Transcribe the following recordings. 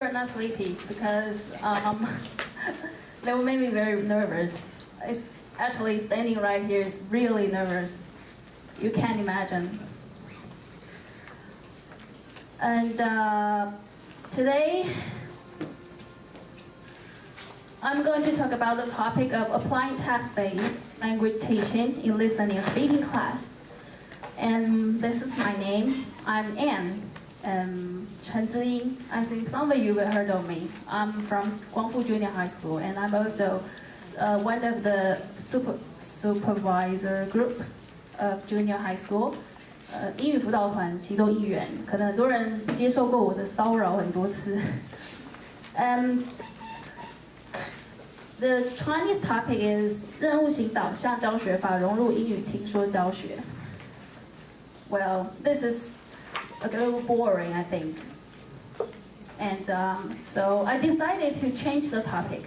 We're not sleepy because they will make me very nervous. It's actually standing right here is really nervous. You can't imagine. And today, I'm going to talk about the topic of applying task-based language teaching in listening and speaking class. And this is my name. I'm Anne. Chen Ziying. I think some of you have heard of me. I'm from Guangfu Junior High School, and I'm also one of the supervisor groups of junior high school. 英语辅导团其中一员，可能很多人接受过我的骚扰很多次。The Chinese topic is 任务型导向教学法融入英语听说教学。Well, this is a little boring, I think. And so I decided to change the topic.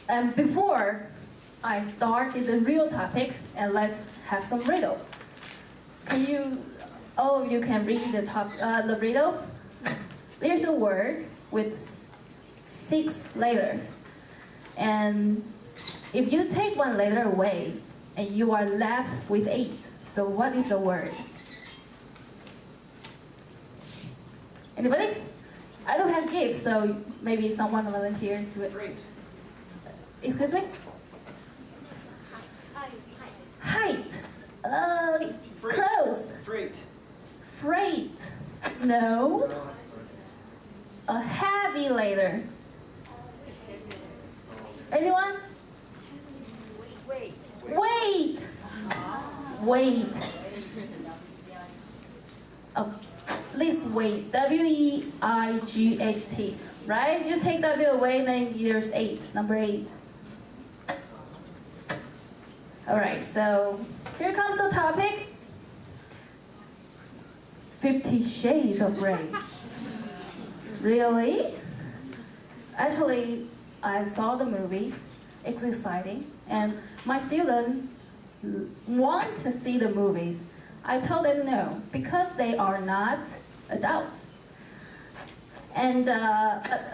And before I started the real topic, and let's have some riddle. All of you can read the riddle? There's a word with 6 letters. And if you take one letter away, and you are left with 8. So what is the word? Anybody? I don't have gifts, so maybe someone volunteer to it. Freight. Excuse me? Height. Close. Freight. Freight. No. A heavy letter. Anyone? Weight. Weight. This weight, W-E-I-G-H-T, right? You take W away, then there's 8, number 8. All right, so here comes the topic. 50 Shades of Grey. Really? Actually, I saw the movie. It's exciting, and my students want to see the movies. I told them no, because they are not adults. And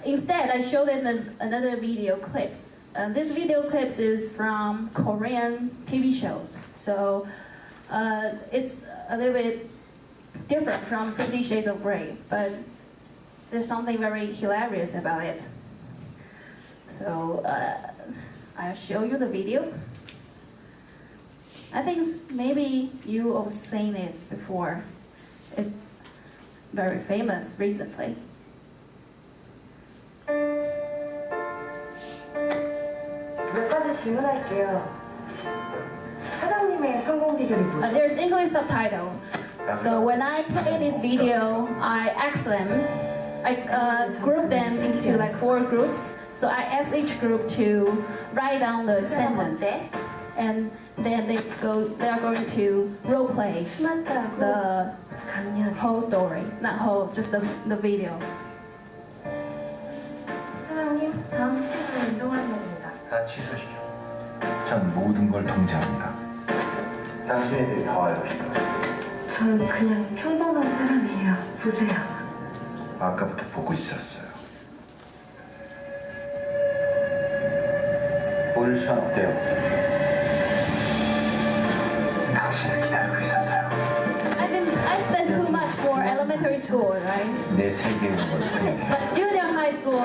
instead, I showed them another video clips. This video clips is from Korean TV shows. So it's a little bit different from 50 Shades of Grey, but there's something very hilarious about it. So I'll show you the video. I think maybe you have seen it before. It's very famous recently. 몇 가지 질문할게요. 사장님의 성공 비결이 뭐죠? There's English subtitle. So when I play this video, I ask them, I group them into like 4 groups. So I ask each group to write down the sentence. And then they are going to role play the whole story, not whole, just the video. 사장님, 다음 스케줄은 이동환입니다. 다 취소시켜. 전 모든 걸 통제합니다. 당신애들이 다 알고 싶어요. 전 그냥 평범한 사람이에요. 보세요. 아까부터 보고 있었어요. 오늘 시간 어때요? 당신을 기다리고 있었어요. I think that's too much for elementary school, right? 내 세계에 있는 걸 보내. But junior high school,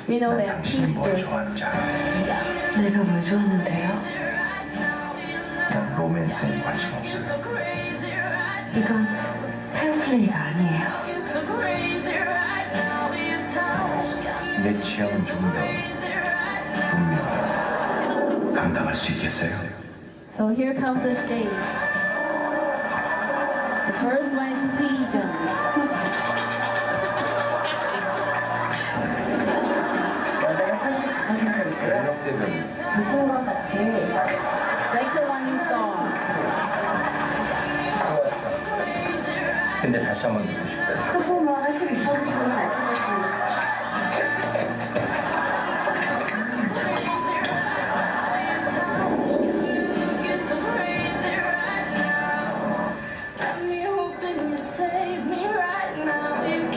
we know 난 that 당신이 뭘 teachers. 좋아하는지 알아. 내가 뭘 좋아하는데요? 난 로맨스에 관심 없어요. 이건 페어플레이가 아니에요. 내 취향은 좀 더 분명히 감당할 수 있겠어요? So here comes the days. The first one is pigeon. 연령대별로 무슨 것 같지? Second one is dog. 근데 다시 한번 듣고 싶어요. 스포만 하시기 싫으시면 말씀해주세요. Got me hoping you save me right now. You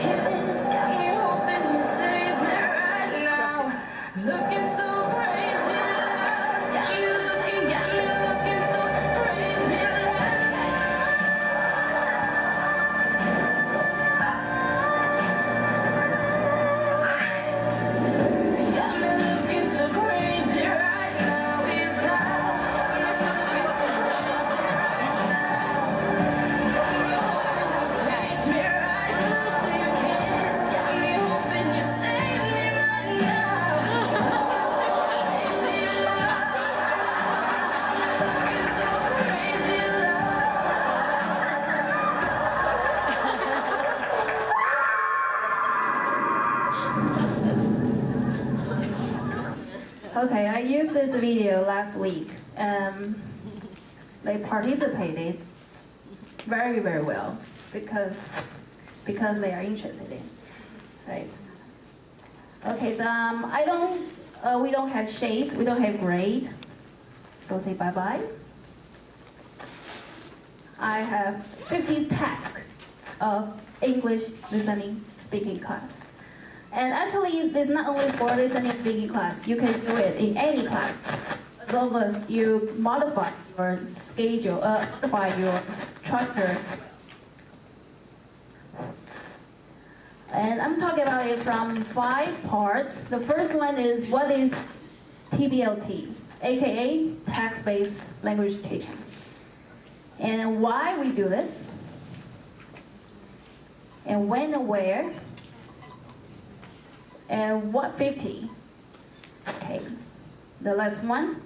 Okay, I used this video last week. They participated very, very well because they are interested in, right? Okay, so we don't have shades, we don't have grade, so say bye-bye. I have 50 tasks of English listening speaking class. And actually, this is not only for listening speaking class, you can do it in any class. As long as you modify your schedule, modify your structure. And I'm talking about it from 5 parts. The first one is what is TBLT, aka text-based language teaching. And why we do this, and when and where, and what 50. Okay, the last one,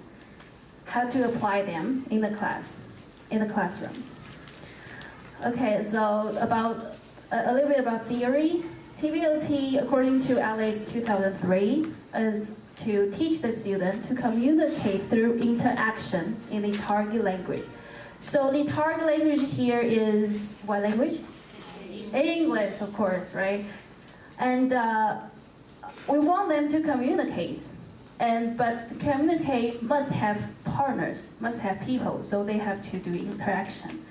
how to apply them in the classroom. Okay, so about a little bit about theory. TBLT, according to Alice 2003, is to teach the student to communicate through interaction in the target language. So the target language here is what language? English, of course, right? And we want them to communicate, but communicate must have partners, must have people, so they have to do interaction.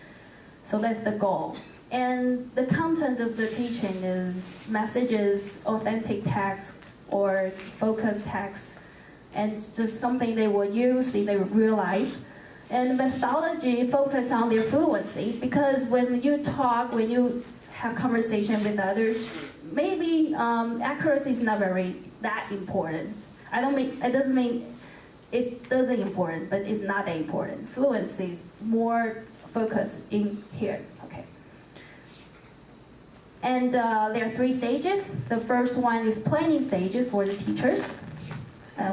So that's the goal. And the content of the teaching is messages, authentic text, or focused text, and it's just something they will use in their real life. And methodology focus on their fluency, because when you talk, when you have conversation with others, maybe accuracy is not that important. It doesn't mean it doesn't important, but it's not that important. Fluency is more focused in here. Okay. And there are 3 stages. The first one is planning stages for the teachers.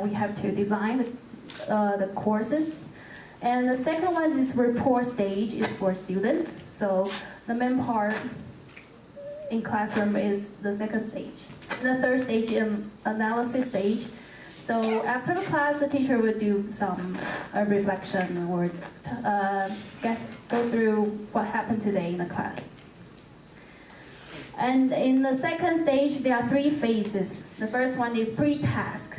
We have to design the courses. And the second one is report stage, is for students. So the main part in classroom is the second stage. The third stage is analysis stage. So after the class, the teacher will do some reflection or go through what happened today in the class. And in the second stage, there are 3 phases. The first one is pre-task.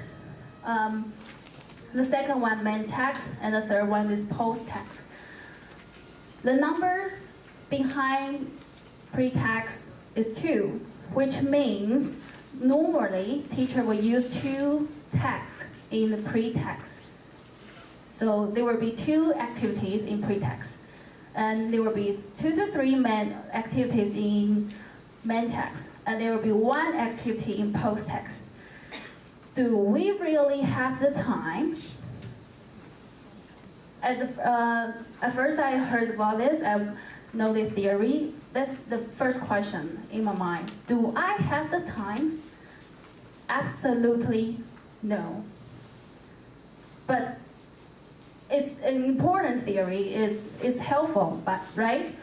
The second one, main task, and the third one is post-task. The number behind pre-task is 2, which means normally teacher will use 2 tasks in the pre-task. So there will be 2 activities in pre-task, and there will be 2 to 3 main activities in main task, and there will be 1 activity in post-task. Do we really have the time? At first I heard about this, I know the theory. That's the first question in my mind. Do I have the time? Absolutely no. But it's an important theory, it's helpful, but right?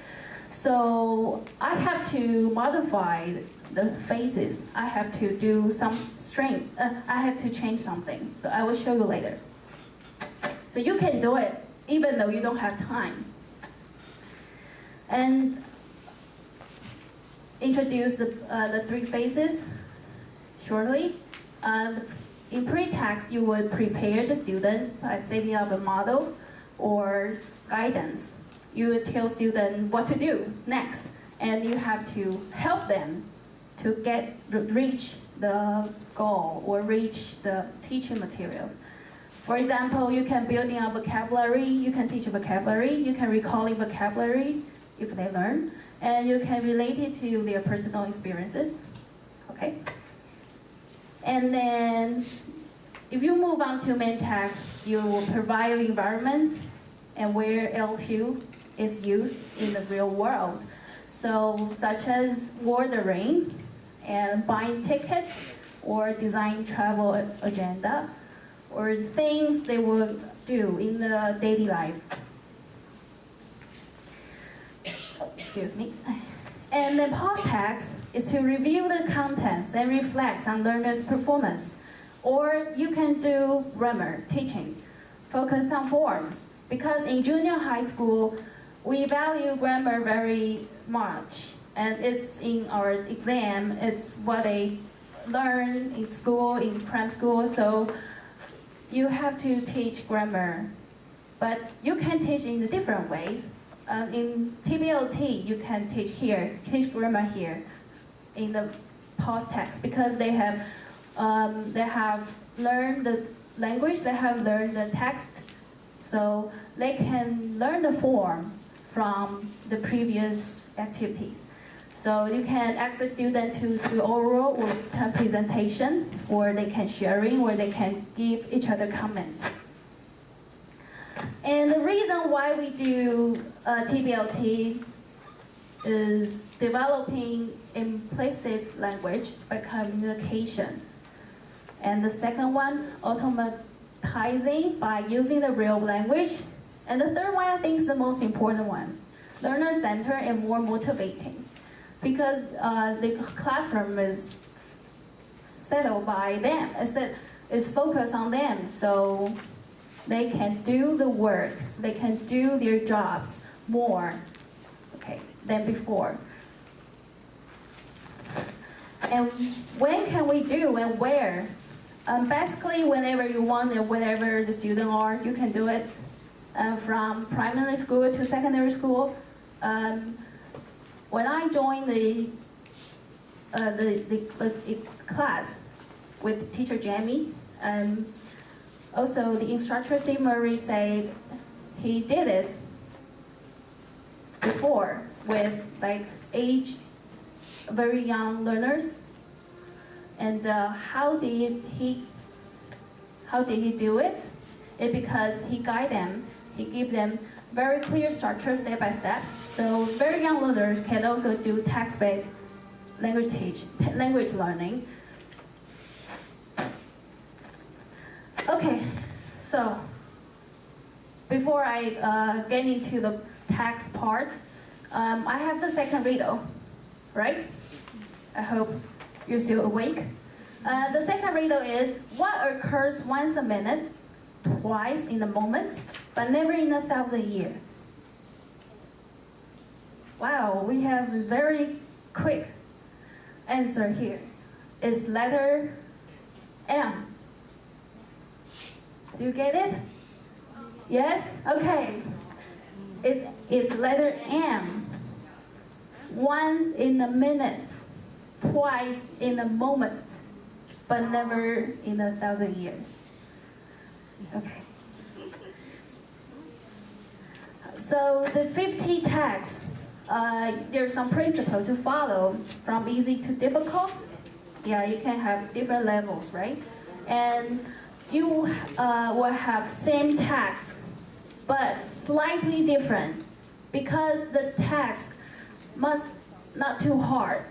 So I have to modify the phases. I have to do some strength. I have to change something. So I will show you later. So you can do it even though you don't have time. And introduce the 3 phases shortly. In pre-task, you would prepare the student by setting up a model or guidance. You would tell students what to do next, and you have to help them to reach the goal or reach the teaching materials. For example, you can build in a vocabulary, you can teach vocabulary, you can recall vocabulary if they learn, and you can relate it to their personal experiences. Okay? And then if you move on to main task, you will provide environments and where L2 is used in the real world. So such as ordering and buying tickets or design travel agenda or things they would do in the daily life. Excuse me. And the post-task is to review the contents and reflect on learners' performance Or you can do grammar teaching, focus on forms. Because in junior high school, we value grammar very much. And it's in our exam, it's what they learn in school, in primary school. So you have to teach grammar. But you can teach in a different way. In TBLT, you can teach grammar here in the past text, because they have learned the language, they have learned the text, so they can learn the form from the previous activities. So you can ask the student to do oral or presentation, or they can sharing, or they can give each other comments. And the reason why we do TBLT is developing implicit language by communication. And the second one, automatizing by using the real language. And the third one, I think, is the most important one, learner-centered and more motivating. Because the classroom is settled by them, it's focused on them, so they can do the work, they can do their jobs more, okay, than before. And when can we do and where? Basically, whenever you want and whenever the students are, you can do it. From primary school to secondary school. When I joined the class with teacher Jamie, also the instructor Steve Murray said he did it before with like very young learners. And how did he do it? It's because he guided them. He gave them very clear structure, step by step. So very young learners can also do text-based language learning. Okay, so before I get into the text part, I have the second riddle, right? I hope you're still awake. The second riddle is, what occurs once a minute, twice in a moment, but never in 1,000 years? Wow, we have a very quick answer here. It's letter M. Do you get it? Yes? Okay. It's letter M. Once in a minute, twice in a moment, but never in 1,000 years. Okay. So the 50 tags, there's some principle to follow, from easy to difficult. Yeah, you can have different levels, right? And you will have same tags, but slightly different, because the tags must not too hard.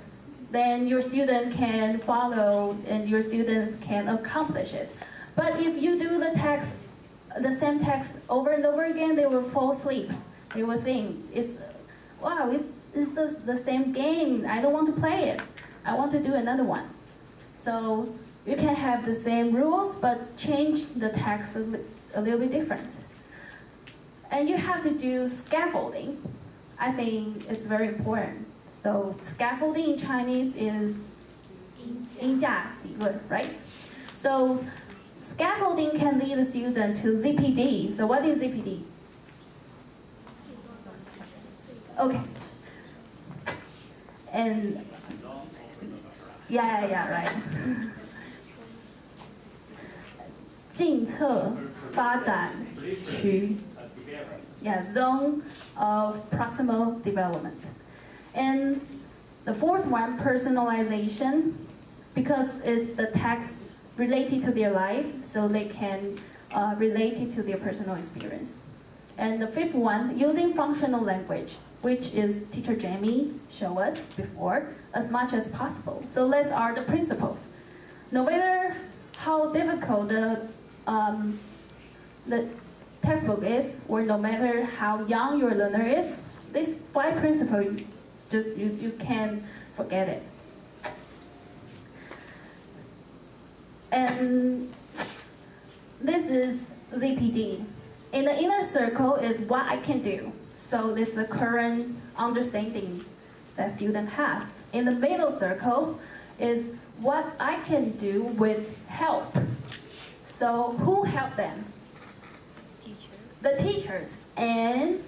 Then your student can follow and your students can accomplish it. But if you do the same text over and over again, they will fall asleep. They will think, it's the same game. I don't want to play it. I want to do another one. So you can have the same rules, but change the text a little bit different. And you have to do scaffolding. I think it's very important. So scaffolding in Chinese is 因价理论, right? So scaffolding can lead the student to ZPD. So what is ZPD? Okay. And yeah, right. 近侧发展区. Yeah, zone of proximal development. And the fourth one, personalization, because it's the text related to their life, so they can relate it to their personal experience. And the fifth one, using functional language, which is teacher Jamie showed us before, as much as possible. So these are the principles. No matter how difficult the textbook is, or no matter how young your learner is, these 5 principles, you can't forget it. And this is ZPD. In the inner circle is what I can do. So this is the current understanding that students have. In the middle circle is what I can do with help. So who helped them? The teachers and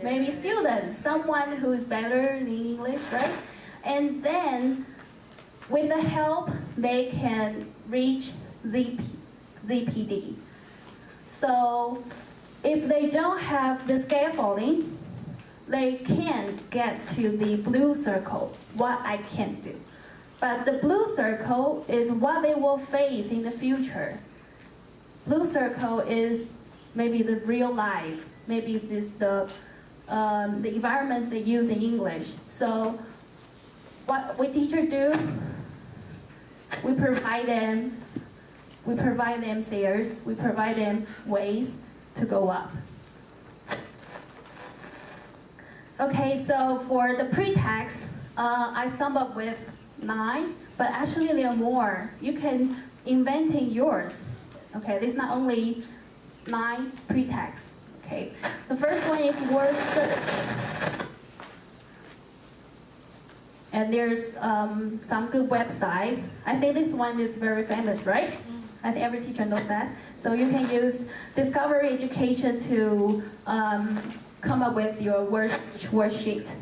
maybe students, someone who is better in English, right? And then with the help, they can reach ZPD. So if they don't have the scaffolding, they can get to the blue circle, what I can do. But the blue circle is what they will face in the future. Blue circle is maybe the real life, maybe this the environments they use in English. So what we teachers do, we provide them stairs, we provide them ways to go up. Okay, so for the pretext, I sum up with 9, but actually there are more. You can inventing yours. Okay, this is not only 9 pretexts. Okay, the first one is word search. And there's some good websites. I think this one is very famous, right? I think every teacher knows that. So you can use Discovery Education to come up with your worksheet.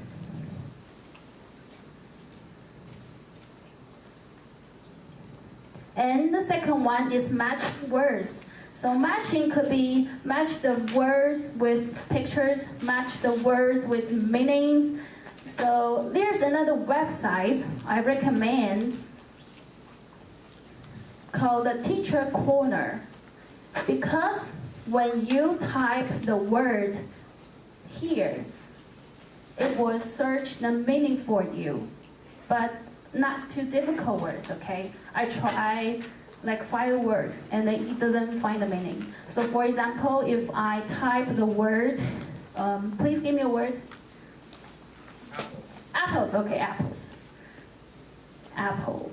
And the second one is matching words. So matching could be match the words with pictures, match the words with meanings. So there's another website I recommend called the Teacher Corner. Because when you type the word here, it will search the meaning for you, but not too difficult words, okay? I try like 5 words and then it doesn't find the meaning. So for example, if I type the word, please give me a word. Apples, okay, apples. Apple.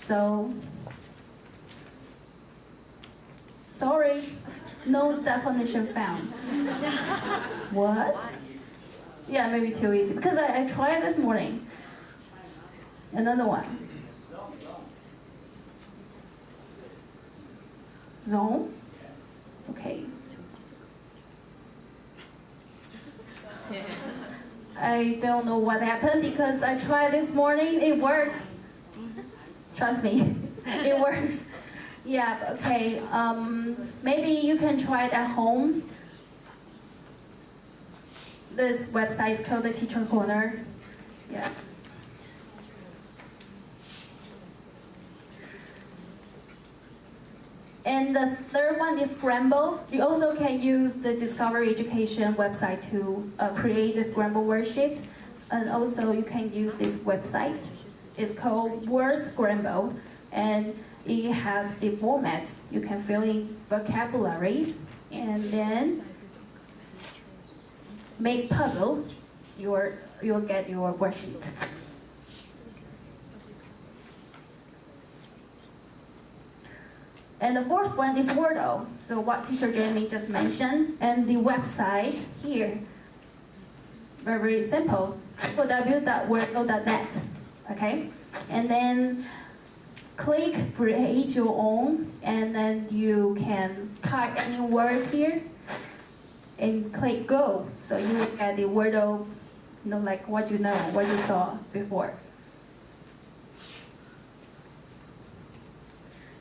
So, sorry, no definition found. What? Yeah, maybe too easy, because I tried this morning. Another one. Zone. Okay. I don't know what happened because I tried this morning. It works. Trust me, it works. Yeah, okay. Maybe you can try it at home. This website is called the Teacher Corner. Yeah. And the third one is Scramble. You also can use the Discovery Education website to create the Scramble worksheets. And also you can use this website. It's called Word Scramble. And it has the formats. You can fill in vocabularies and then make puzzle. You'll get your worksheets. And the fourth one is Wordle. So what teacher Jamie just mentioned, and the website here, very simple, www.wordle.net. Okay, and then click create your own, and then you can type any words here, and click go. So you will get the Wordle, like what you saw before.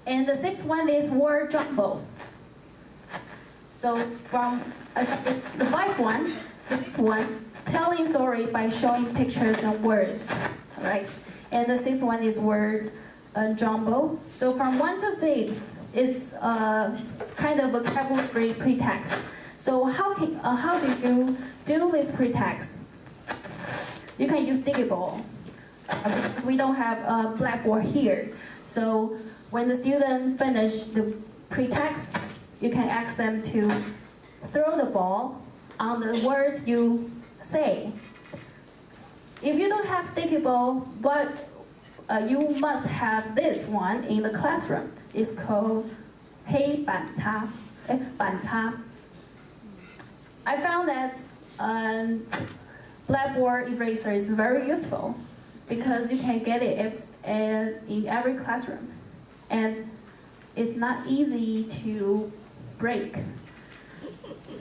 And the sixth one is word jumble. So from the fifth one, telling story by showing pictures and words, right? And the sixth one is word jumble. So from 1 to 6 is kind of vocabulary pretext. So how do you do this pretext? You can use sticky ball because we don't have a blackboard here. So when the student finish the pretext, you can ask them to throw the ball on the words you say. If you don't have sticky ball, what you must have this one in the classroom. It's called 黑板擦, 板擦. I found that blackboard eraser is very useful because you can get it in every classroom, and it's not easy to break,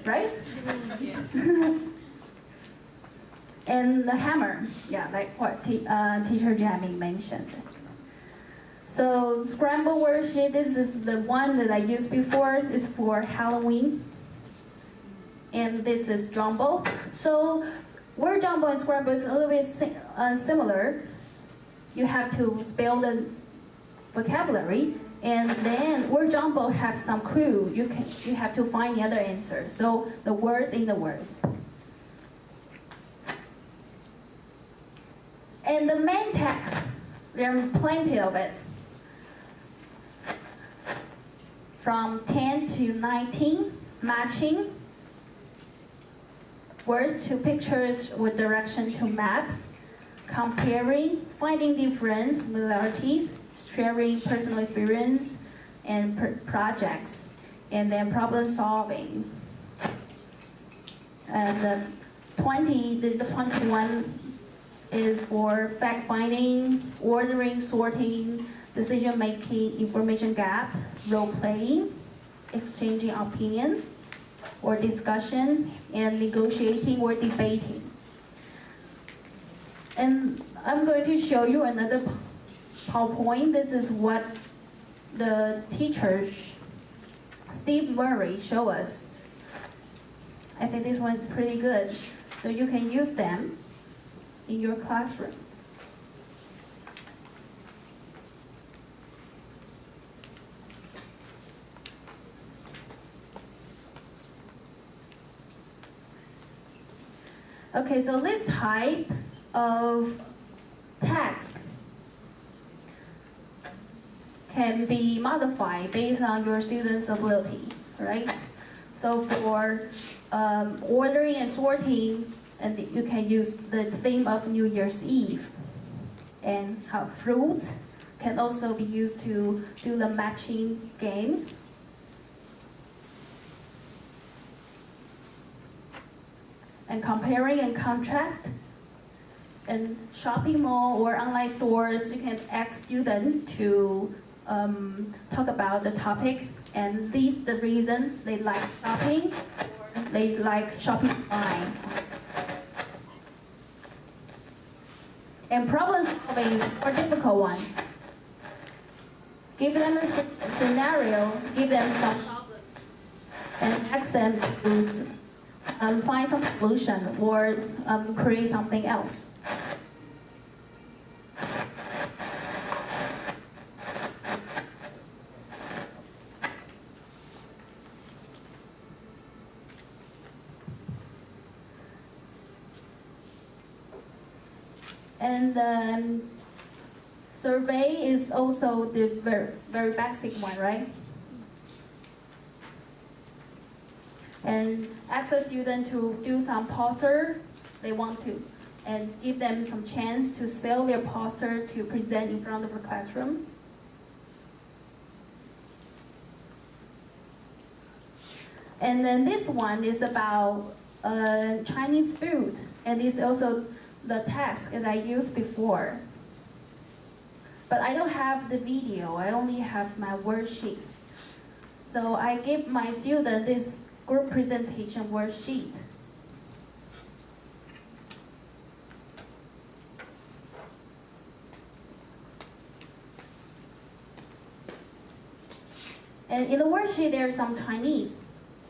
right? And the hammer, yeah, like what teacher Jamie mentioned. So scramble worksheet, this is the one that I used before. It's for Halloween. And this is jumbo. So word jumbo and scramble is a little bit similar. You have to spell the vocabulary, and then word jumbo have some clue. You have to find the other answer. So the words in the words. And the main text, there are plenty of it. From 10 to 19, matching. Words to pictures with direction to maps. Comparing, finding difference, similarities, sharing personal experience and projects. And then problem solving. And the 21 is for fact-finding, ordering, sorting, decision-making, information gap, role-playing, exchanging opinions, or discussion, and negotiating or debating. And I'm going to show you another PowerPoint. This is what the teacher, Steve Murray, showed us. I think this one's pretty good. So you can use them in your classroom. Okay, so this type of text can be modified based on your student's ability, right? So for ordering and sorting, and you can use the theme of New Year's Eve. And how fruits can also be used to do the matching game. And comparing and contrast. In shopping mall or online stores, you can ask students to talk about the topic, and this is the reason they like shopping, or they like shopping online. And problem solving is a more difficult one. Give them a scenario, give them some problems, and ask them to find some solution or create something else. And then survey is also the very basic one, right? And ask a student to do some poster they want to, and give them some chance to sell their poster to present in front of a classroom. And then this one is about Chinese food, and it's also the task that I used before. But I don't have the video, I only have my worksheets. So I give my student this group presentation worksheet. And in the worksheet there's some Chinese,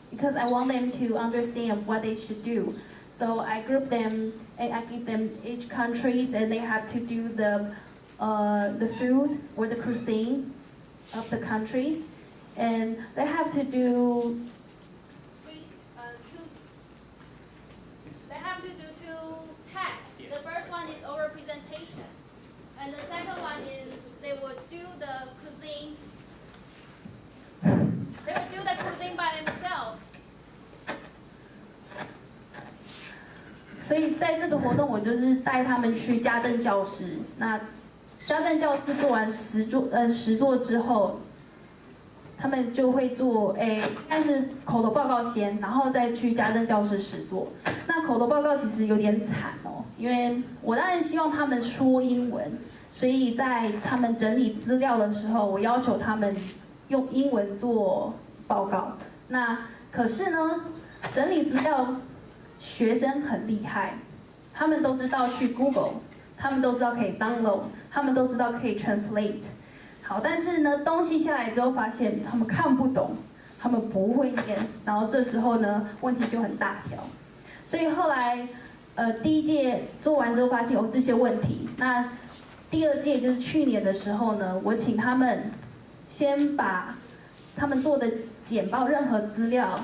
because I want them to understand what they should do. So I group them, and I give them each countries, and they have to do the food or the cuisine of the countries, and they have to do two tasks. The first one is oral presentation, and the second one is they will do the cuisine. They will do the cuisine by themselves. 所以在这个活动，我就是带他们去家政教室。那家政教室做完实作之后，他们就会做应该是口头报告先，然后再去家政教室实作。那口头报告其实有点惨哦，因为我当然希望他们说英文，所以在他们整理资料的时候，我要求他们用英文做报告。那可是呢，整理资料学生很厉害，他们都知道去 Google， 他们都知道可以 download， 他们都知道可以 translate。好，但是呢，东西下来之后发现他们看不懂，他们不会念，然后这时候呢，问题就很大条。所以后来，第一届做完之后发现有这些问题。那第二届就是去年的时候呢，我请他们先把他们做的简报任何资料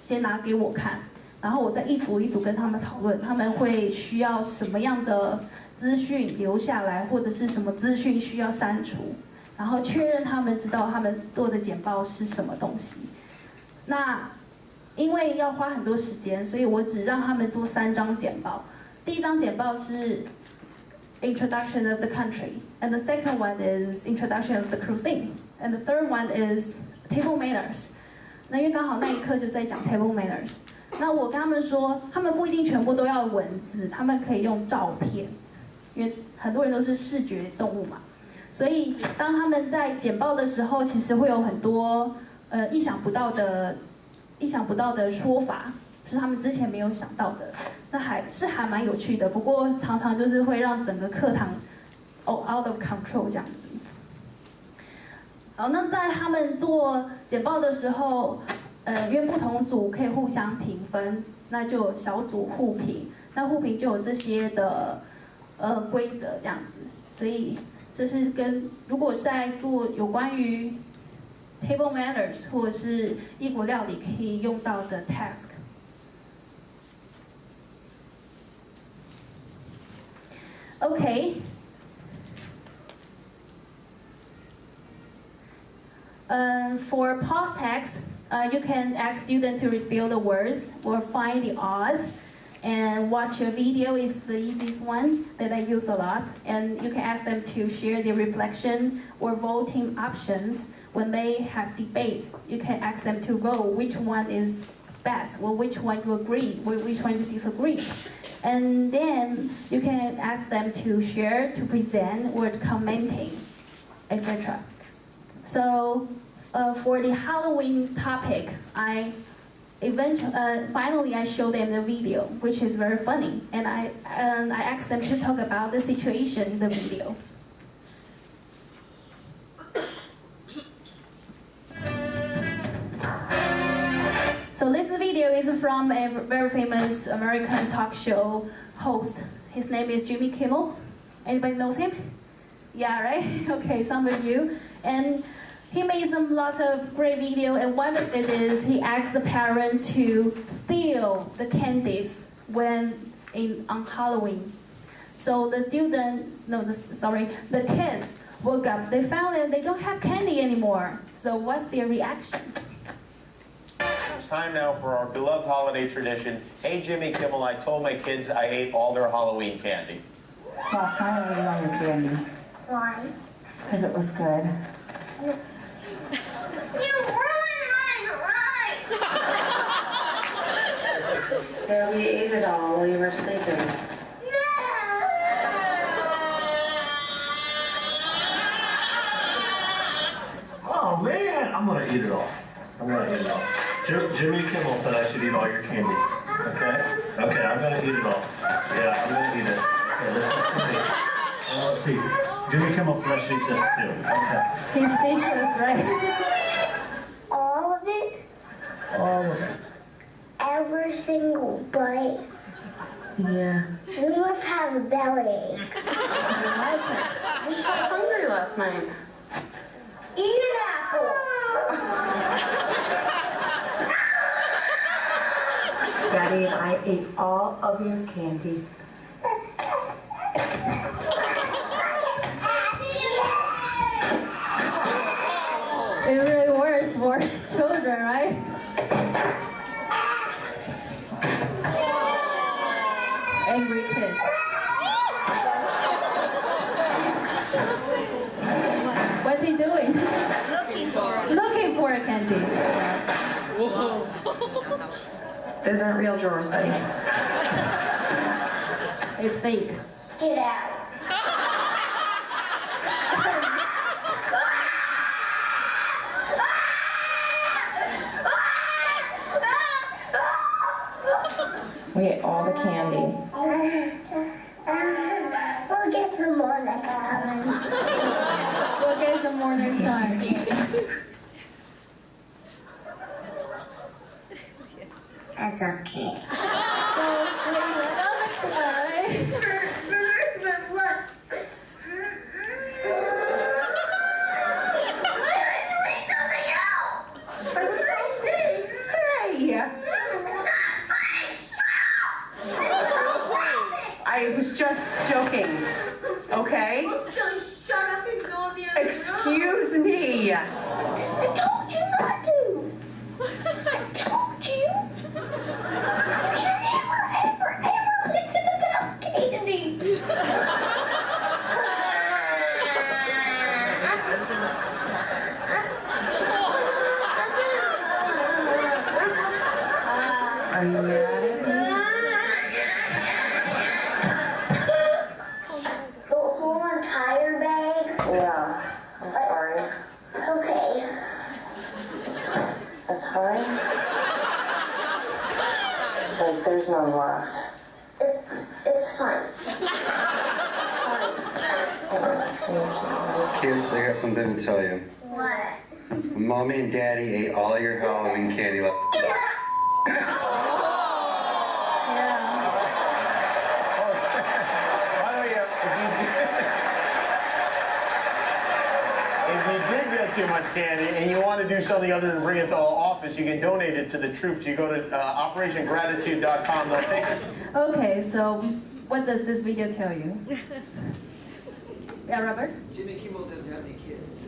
先拿给我看，然后我再一组一组跟他们讨论，他们会需要什么样的资讯留下来，或者是什么资讯需要删除。然后确认他们知道他们做的简报是什么东西。那因为要花很多时间，所以我只让他们做3张简报。第一张简报是 Introduction of the country, and the second one is Introduction of the cuisine, and the third one is Table manners. 那因为刚好那一课就在讲 Table manners。那我跟他们说，他们不一定全部都要文字，他们可以用照片，因为很多人都是视觉动物嘛。所以，当他们在简报的时候，其实会有很多意想不到的说法，是他们之前没有想到的。那还蛮有趣的，不过常常就是会让整个课堂out of control 这样子。好，那在他们做简报的时候，因为不同组可以互相评分，那就有小组互评，那互评就有这些的规则这样子，所以。这是如果是在做有关于 table manners 或者是异国料理可以用到的 task。Okay. For pause text, you can ask students to respell the words or find the odds. And watch a video is the easiest one that I use a lot. And you can ask them to share their reflection or voting options. When they have debates, you can ask them to vote which one is best, or which one you agree, or which one you disagree. And then you can ask them to share, to present, or commenting, etc. So for the Halloween topic, finally, I showed them the video, which is very funny, and I asked them to talk about the situation in the video. So this video is from a very famous American talk show host. His name is Jimmy Kimmel. Anybody knows him? Yeah, right? Okay, some of you. And he made lots of great video, and one of it is he asked the parents to steal the candies on Halloween. So the kids woke up. They found that they don't have candy anymore. So what's their reaction? It's time now for our beloved holiday tradition. Hey, Jimmy Kimmel, I told my kids I ate all their Halloween candy. Last time I ate all your candy. Why? Because it was good. You ruined my life! Yeah, we ate it all while you were sleeping. Oh man, I'm gonna eat it all. Jimmy Kimmel said I should eat all your candy. Okay? Okay, I'm gonna eat it all. Yeah, I'm gonna eat it. Okay, this is for me. Let's see. Jimmy Kimmel said I should eat this too. Okay. He's speechless, right? All of it? All of it. Every single bite? Yeah. You must have a bellyache. I was hungry last night. Eat an apple! Daddy and I ate all of your candy. It really works for children, right? Angry kids. What's he doing? Looking for candies. Those aren't real drawers, buddy. It's fake. Get out. We ate all the candy. We'll get some more next time. We'll get some more next time. That's okay. So sweet. I was just joking, okay? Just shut up and go the other Excuse me. I told you not to. I told you. You can ever listen about candy. Are you mad at me? The whole entire bag? Yeah, I'm sorry. It's okay. That's fine. Like, there's none left. It's fine. Kids, I got something to tell you. What? Mommy and Daddy ate all your Halloween candy. By the way, if you did get too much candy and you want to do something other than bring it to the office, you can donate it to the troops. You go to operationgratitude.com. They'll take it. Okay, so what does this video tell you? Yeah, Robert? Jimmy Kimmel doesn't have any kids.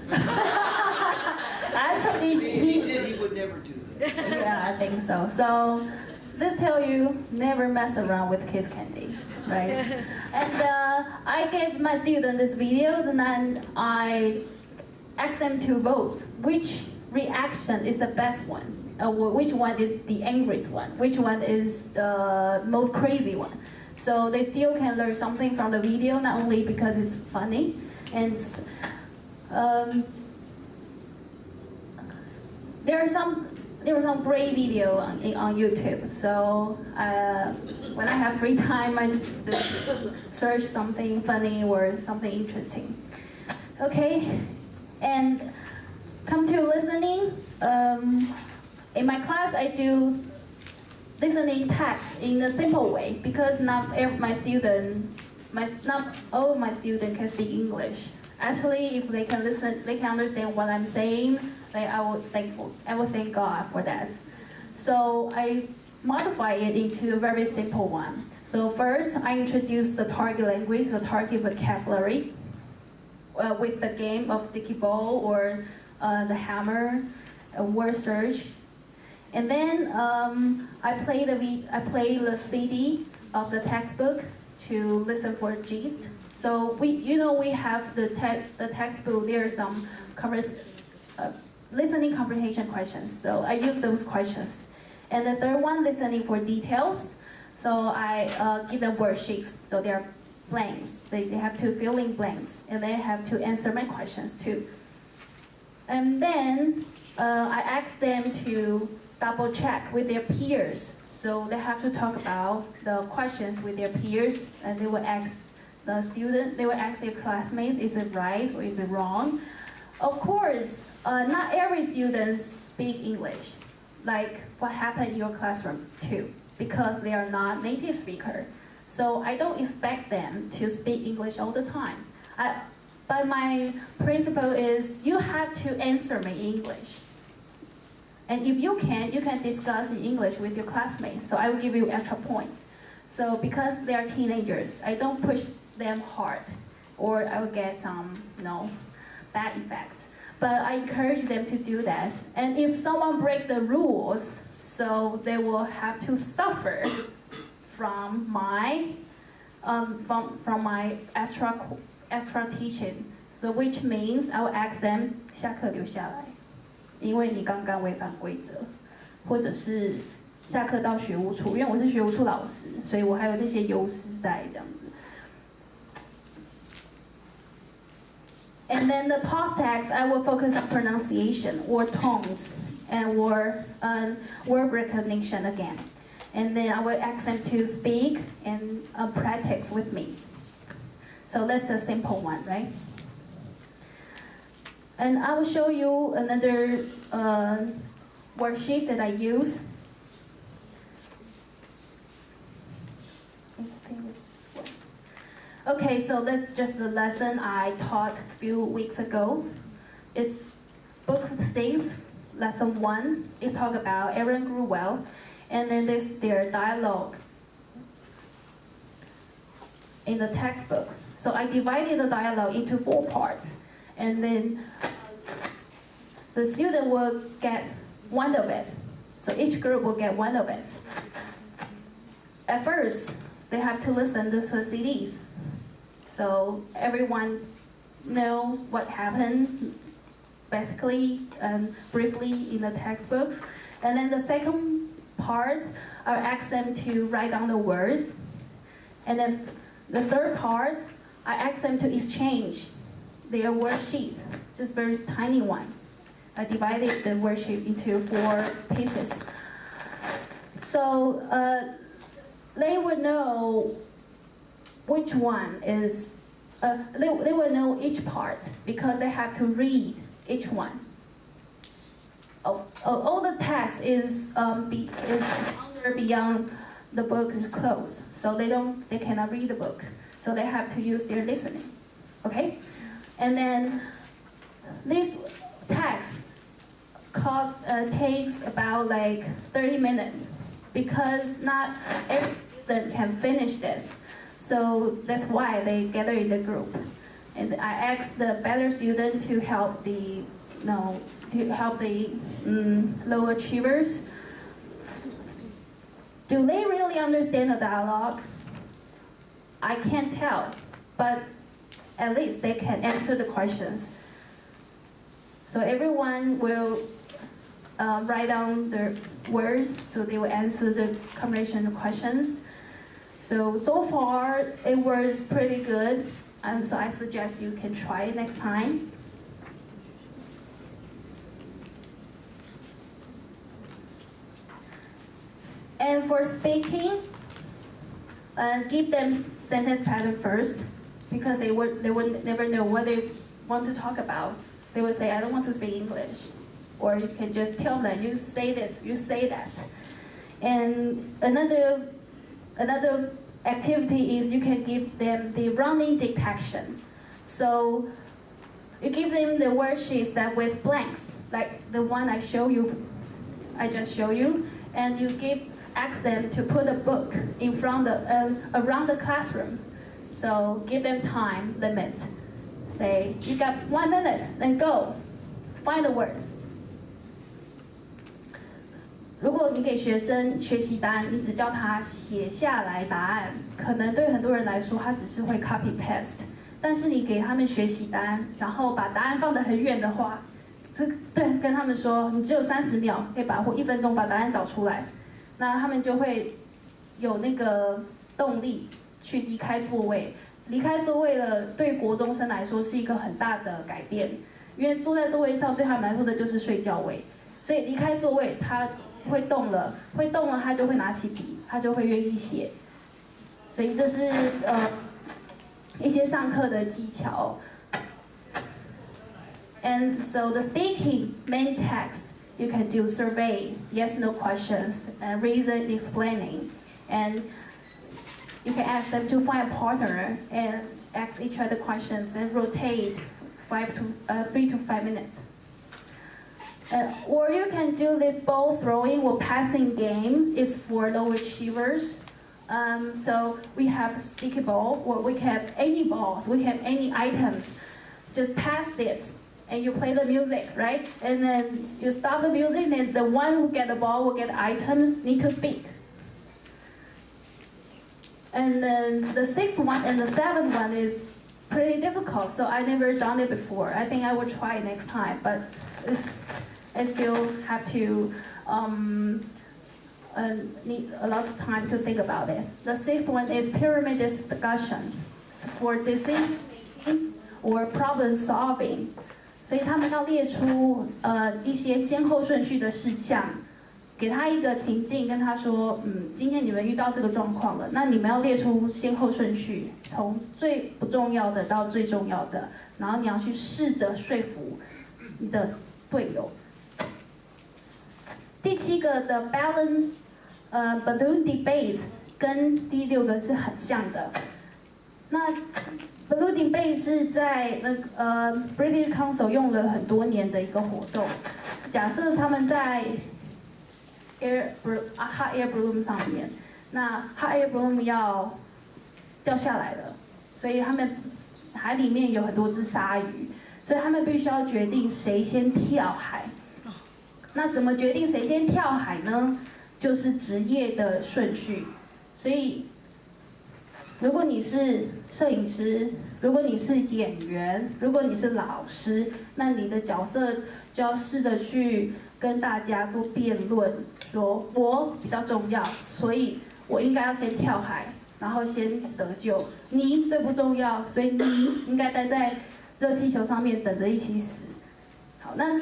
Actually, If he did, he would never do that. yeah, I think so. So this tell you never mess around with kids candy, right? And I gave my student this video, and then I asked them to vote which reaction is the best one, which one is the angriest one, which one is the most crazy one. So they still can learn something from the video, not only because it's funny, and there was some great video on YouTube. So when I have free time, I just search something funny or something interesting. Okay, and come to listening. In my class, I do listening text in a simple way because not all my students can speak English. Actually, if they can listen, they can understand what I'm saying. I will thank God for that. So I modify it into a very simple one. So first, I introduce the target language, the target vocabulary, with the game of sticky ball or the hammer, word search. And then I play the CD of the textbook to listen for gist. So we have the textbook. There are some listening comprehension questions. So I use those questions. And the third one, listening for details. So I give them worksheets. So they are blanks. So they have to fill in blanks, and they have to answer my questions too. And then I ask them to double check with their peers. So they have to talk about the questions with their peers, and they will ask they will ask their classmates, is it right or is it wrong? Of course, not every student speak English, like what happened in your classroom too, because they are not native speaker. So I don't expect them to speak English all the time. But my principle is you have to answer me in English. And if you can discuss in English with your classmates. So I will give you extra points. So because they are teenagers, I don't push them hard, or I will get some, bad effects. But I encourage them to do that. And if someone breaks the rules, so they will have to suffer from my extra extra teaching. So which means I will ask them 下课留下来，因为你刚刚违反规则，或者是下课到学务处，因为我是学务处老师，所以我还有那些优势在这样子。And then the past text, I will focus on pronunciation or tones and word recognition again. And then I will ask them to speak and practice with me. So that's a simple one, right? And I will show you another worksheet that I use. I think it's this one. Okay, so that's just the lesson I taught a few weeks ago. It's book 6, lesson 1. It talks about Aaron grew well. And then there's their dialogue in the textbook. So I divided the dialogue into 4 parts. And then the student will get one of it. So each group will get one of it. At first, they have to listen to the CDs. So everyone knows what happened, basically and briefly in the textbooks. And then the second part, I ask them to write down the words. And then the third part, I ask them to exchange their worksheets, just very tiny one. I divided the worksheet into 4 pieces. So they would know which one is, they will know each part because they have to read each one. All the text is under beyond the book is closed, so they cannot read the book, so they have to use their listening. Okay, and then this text takes about like 30 minutes because not every student can finish this. So that's why they gather in the group. And I asked the better student to help the low achievers. Do they really understand the dialogue? I can't tell, but at least they can answer the questions. So everyone will write down their words, so they will answer the combination questions. So far, it works pretty good, and so I suggest you can try it next time. And for speaking, give them sentence pattern first, because they would never know what they want to talk about. They would say, I don't want to speak English. Or you can just tell them, you say this, you say that. And another activity is you can give them the running detection. So you give them the worksheets that with blanks, like the one I just show you, and you ask them to put a book in front around the classroom. So give them time limit. Say, you got 1 minute, then go, find the words. 如果你给学生学习单，你只叫他写下来答案，可能对很多人来说，他只是会 copy paste。但是你给他们学习单，然后把答案放得很远的话，跟他们说，你只有30秒，可以或1分钟把答案找出来，那他们就会有那个动力去离开座位。离开座位了，对国中生来说是一个很大的改变，因为坐在座位上对他们来说的就是睡觉位，所以离开座位他。会动了，他就会拿起笔，他就会愿意写。所以这是一些上课的技巧。And so the speaking main text, you can do survey, yes, no questions, and reason explaining, and you can ask them to find a partner and ask each other questions and rotate 3 to 5 minutes. Or you can do this ball throwing or passing game. It's for low achievers. So we have a sticky ball, or we have any balls, we have any items. Just pass this, and you play the music, right? And then you stop the music, and the one who get the ball will get the item, need to speak. And then the 6th one and the 7th one is pretty difficult, so I never done it before. I think I will try it next time, but I still have to need a lot of time to think about this. The sixth one is pyramid discussion for decision making or problem solving. 所以他们要列出一些先后顺序的事项，给他一个情境，跟他说，今天你们遇到这个状况了，那你们要列出先后顺序，从最不重要的到最重要的，然后你要去试着说服你的队友。第7个的 balloon debate 跟第6个是很像的。那 balloon debate 是在British Council 用了很多年的一个活动。假设他们在 hot air balloon 上面，那 hot air balloon 要掉下来了，所以他们海里面有很多只鲨鱼，所以他们必须要决定谁先跳海。那怎么决定谁先跳海呢？就是职业的顺序。所以，如果你是摄影师，如果你是演员，如果你是老师，那你的角色就要试着去跟大家做辩论，说我比较重要，所以我应该要先跳海，然后先得救。你最不重要，所以你应该待在热气球上面等着一起死。好，那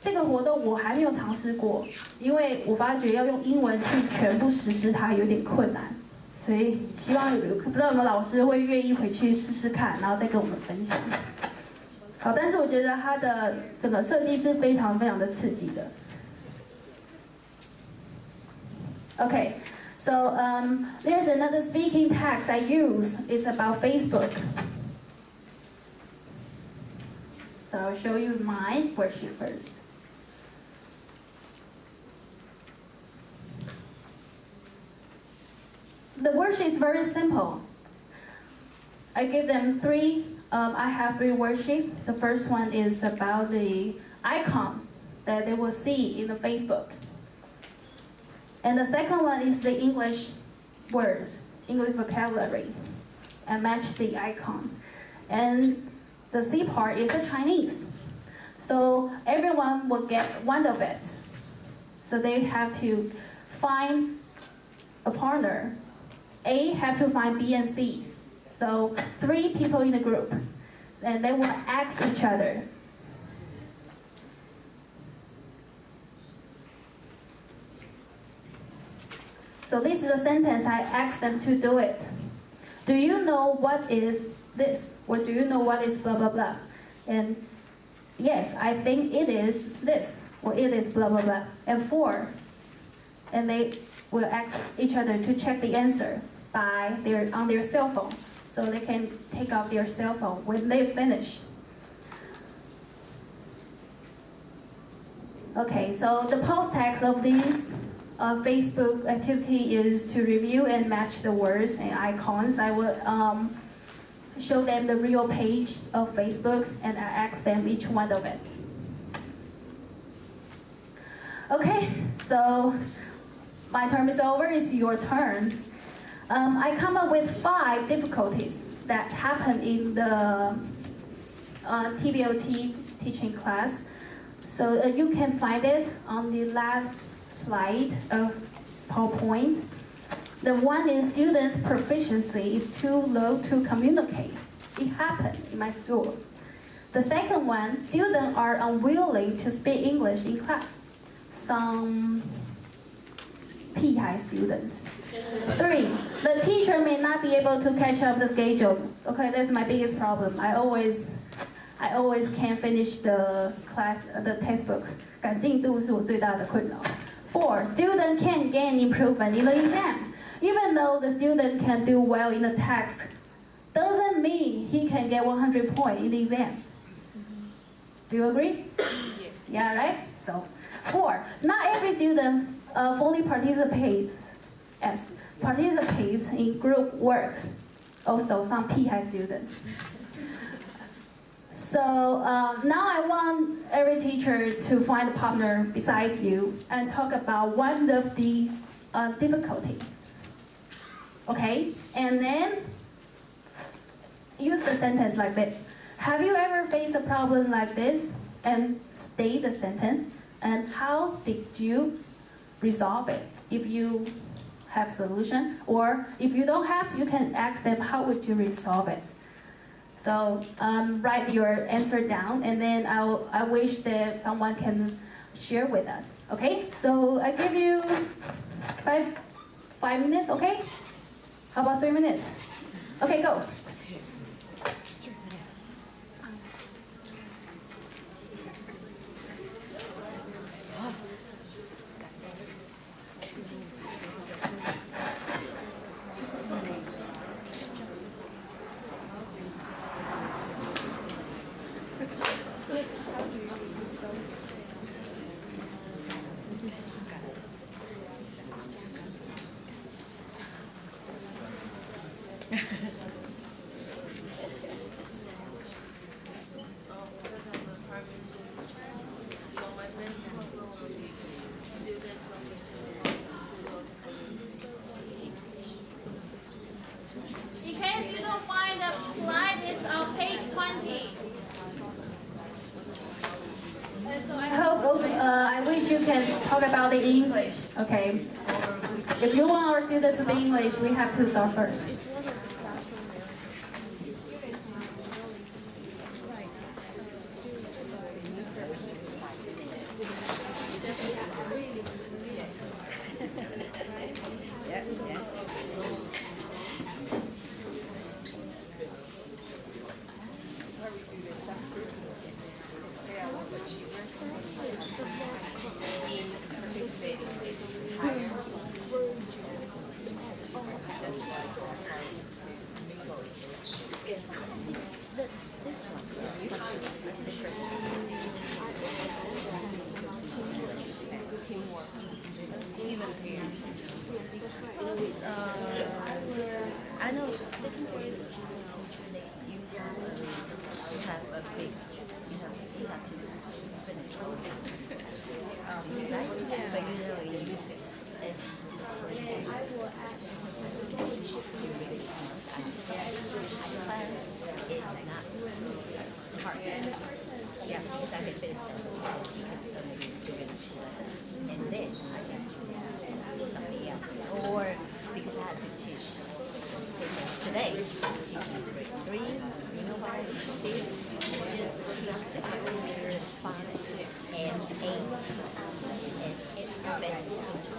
这个活动我还没有尝试过，因为我发觉要用英文去全部实施它有点困难，所以希望不知道有没有老师会愿意回去试试看，然后再跟我们分享。好，但是我觉得它的整个设计是非常非常的刺激的。Okay, so there's another speaking text I use. It's about Facebook. So I'll show you my worksheet first. The worksheet is very simple. I give them I have 3 worksheets. The first one is about the icons that they will see in the Facebook. And the second one is the English words, English vocabulary, and match the icon. And the C part is the Chinese. So everyone will get one of it. So they have to find a partner. A have to find B and C. So 3 people in the group. And they will ask each other. So this is a sentence I asked them to do it. Do you know what is this? Or do you know what is blah, blah, blah? And yes, I think it is this. Or it is blah, blah, blah. And 4. And they will ask each other to check the answer on their cell phone. So they can take out their cell phone when they finish. Okay, so the post text of this Facebook activity is to review and match the words and icons. I will show them the real page of Facebook and I ask them each one of it. Okay, so my term is over, it's your turn. I come up with 5 difficulties that happen in the TBOT teaching class. So you can find it on the last slide of PowerPoint. The one is students' proficiency is too low to communicate. It happened in my school. The second one, students are unwilling to speak English in class. Some high students. 3, the teacher may not be able to catch up the schedule. Okay, that's my biggest problem. I always can't finish the textbooks. 赶进度是我最大的困扰。4, student can gain improvement in the exam. Even though the student can do well in the text, doesn't mean he can get 100 points in the exam. Do you agree? Yes. Yeah, right? So, 4, not every student fully participates in group works. Also, some high students. So now I want every teacher to find a partner besides you and talk about one of the difficulty. Okay, and then use the sentence like this. Have you ever faced a problem like this? And state the sentence. And how did you resolve it? If you have solution, or if you don't have, you can ask them, how would you resolve it? So write your answer down, and then I wish that someone can share with us. Okay? So I give you five minutes. Okay? How about 3 minutes? Okay, go. In case you don't find the slide, it's on page 20. So I wish you can talk about the English, okay? If you want our students to be English, we have to start first. I know secondary school teacher, you have a big, you have to finish. But you know, you use it as just for class is not hard. Yeah, because I can finish that because you're doing 2 lessons. And then I got to do something else. Or because I had to teach today, teaching grade 3, you know what I did? Just teach the computer phonics and 8. And it's very into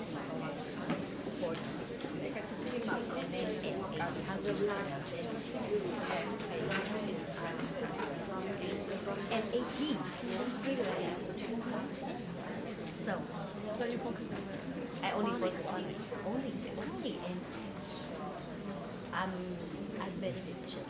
14. And then in 8, how to pass and 18. So you focus on it? I only focus on it. Only. And I'm very decision.